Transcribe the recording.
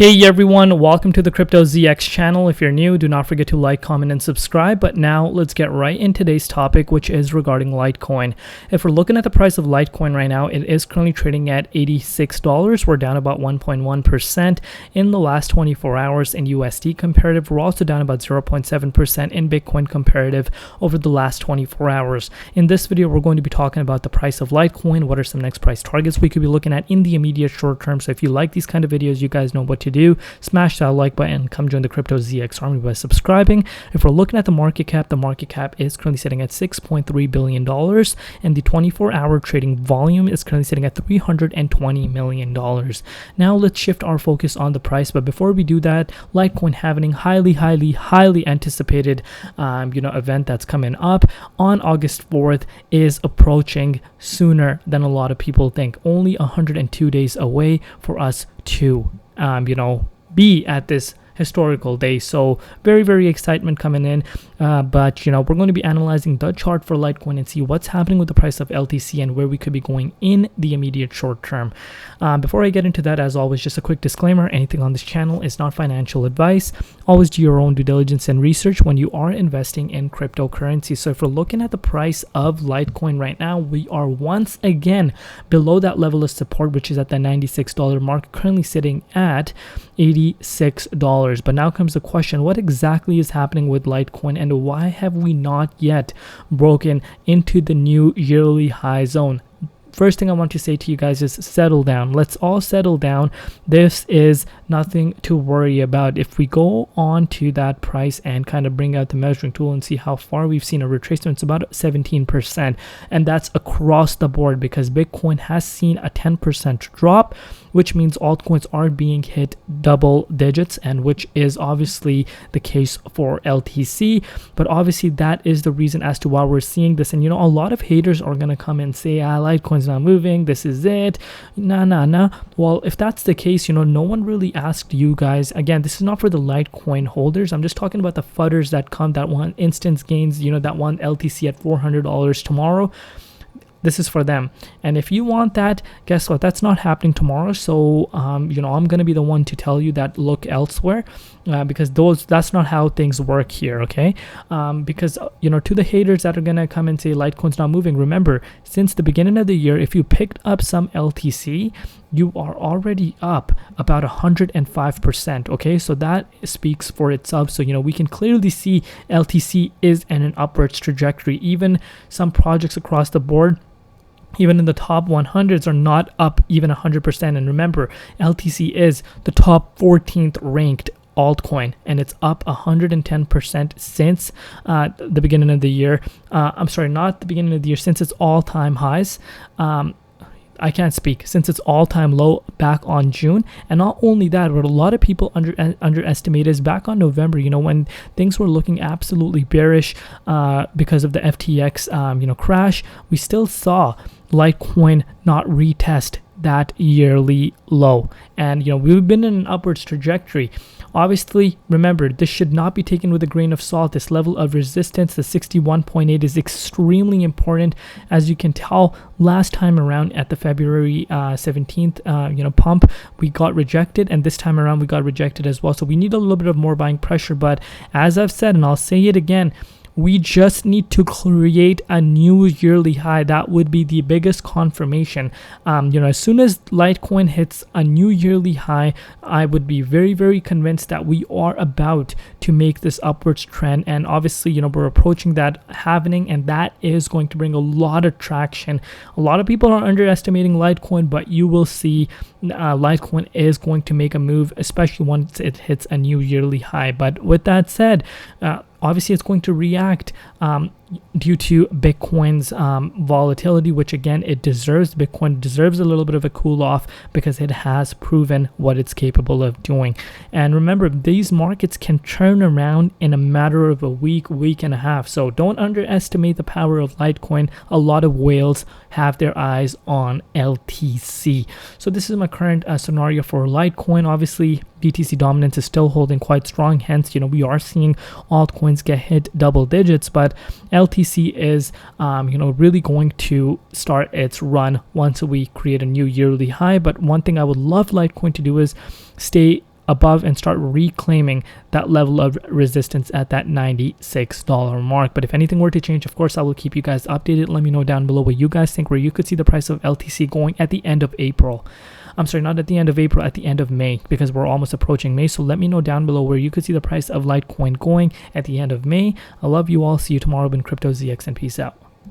Hey everyone, welcome to the Crypto ZX channel. If you're new, do not forget to like, comment, and subscribe. But now let's get right in today's topic, which is regarding Litecoin. If we're looking at the price of Litecoin right now, it is currently trading at $86. We're down about 1.1% in the last 24 hours in USD comparative. We're also down about 0.7% in Bitcoin comparative over the last 24 hours. In this video, we're going to be talking about the price of Litecoin. What are some next price targets we could be looking at in the immediate short term? So if you like these kind of videos, you guys know what to do. Smash that like button, come join the Crypto ZX army by subscribing. If we're looking at the market cap is currently sitting at $6.3 billion, and the 24-hour trading volume is currently sitting at $320 million. Now let's shift our focus on the price, but before we do that, Litecoin having highly anticipated event that's coming up on August 4th is approaching sooner than a lot of people think. Only 102 days away for us to be at this historical day. So very excitement coming in, but we're going to be analyzing the chart for Litecoin and see what's happening with the price of LTC and where we could be going in the immediate short term. Before I get into that, as always, just a quick disclaimer: anything on this channel is not financial advice. Always do your own due diligence and research when you are investing in cryptocurrency. So if we're looking at the price of Litecoin right now, we are once again below that level of support, which is at the $96 mark, currently sitting at $86. But now comes the question, what exactly is happening with Litecoin and why have we not yet broken into the new yearly high zone? First thing I want to say to you guys is settle down. Let's all settle down. This is nothing to worry about. If we go on to that price and kind of bring out the measuring tool and see how far we've seen a retracement, it's about 17%. And that's across the board because Bitcoin has seen a 10% drop, which means altcoins are being hit double digits, and which is obviously the case for LTC. But obviously that is the reason as to why we're seeing this. And a lot of haters are going to come and say, Litecoin's not moving, this is it. Nah. Well, if that's the case, no one really asked you guys. Again, this is not for the Litecoin holders. I'm just talking about the fudders that come, that want instant gains, that want LTC at $400 tomorrow. This is for them. And if you want that, guess what? That's not happening tomorrow. So, I'm going to be the one to tell you that look elsewhere, because that's not how things work here, okay? Because, to the haters that are going to come and say Litecoin's not moving, remember, since the beginning of the year, if you picked up some LTC, you are already up about 105%, okay? So that speaks for itself. So, we can clearly see LTC is in an upwards trajectory. Even some projects across the board, even in the top 100s, are not up even 100%. And remember, LTC is the top 14th ranked altcoin, and it's up 110% since the beginning of the year. I'm sorry, not the beginning of the year, since its all-time highs. I can't speak, since its all-time low back on June. And not only that, what a lot of people underestimate is back on November, when things were looking absolutely bearish because of the FTX crash, we still saw Litecoin not retest that yearly low. And we've been in an upwards trajectory. Obviously, remember, this should not be taken with a grain of salt. This level of resistance, the 61.8, is extremely important. As you can tell, last time around at the February 17th pump, we got rejected, and this time around we got rejected as well. So we need a little bit of more buying pressure. But as I've said, and I'll say it again, we just need to create a new yearly high. That would be the biggest confirmation. As soon as Litecoin hits a new yearly high, I would be very convinced that we are about to make this upwards trend. And obviously, we're approaching that happening, and that is going to bring a lot of traction. A lot of people are underestimating Litecoin, but you will see Litecoin is going to make a move, especially once it hits a new yearly high. But with that said, obviously it's going to react due to Bitcoin's volatility, which again, it deserves. Bitcoin deserves a little bit of a cool off because it has proven what it's capable of doing. And remember, these markets can turn around in a matter of a week and a half. So don't underestimate the power of Litecoin. A lot of whales have their eyes on LTC. So this is my current scenario for Litecoin. Obviously, BTC dominance is still holding quite strong. Hence, we are seeing altcoins get hit double digits, but LTC is, really going to start its run once we create a new yearly high. But one thing I would love Litecoin to do is stay above and start reclaiming that level of resistance at that $96 mark. But if anything were to change, of course, I will keep you guys updated. Let me know down below what you guys think, where you could see the price of LTC going at the end of April. I'm sorry, not at the end of April, at the end of May, because we're almost approaching May. So let me know down below where you could see the price of Litecoin going at the end of May. I love you all. See you tomorrow in Crypto ZX, and peace out.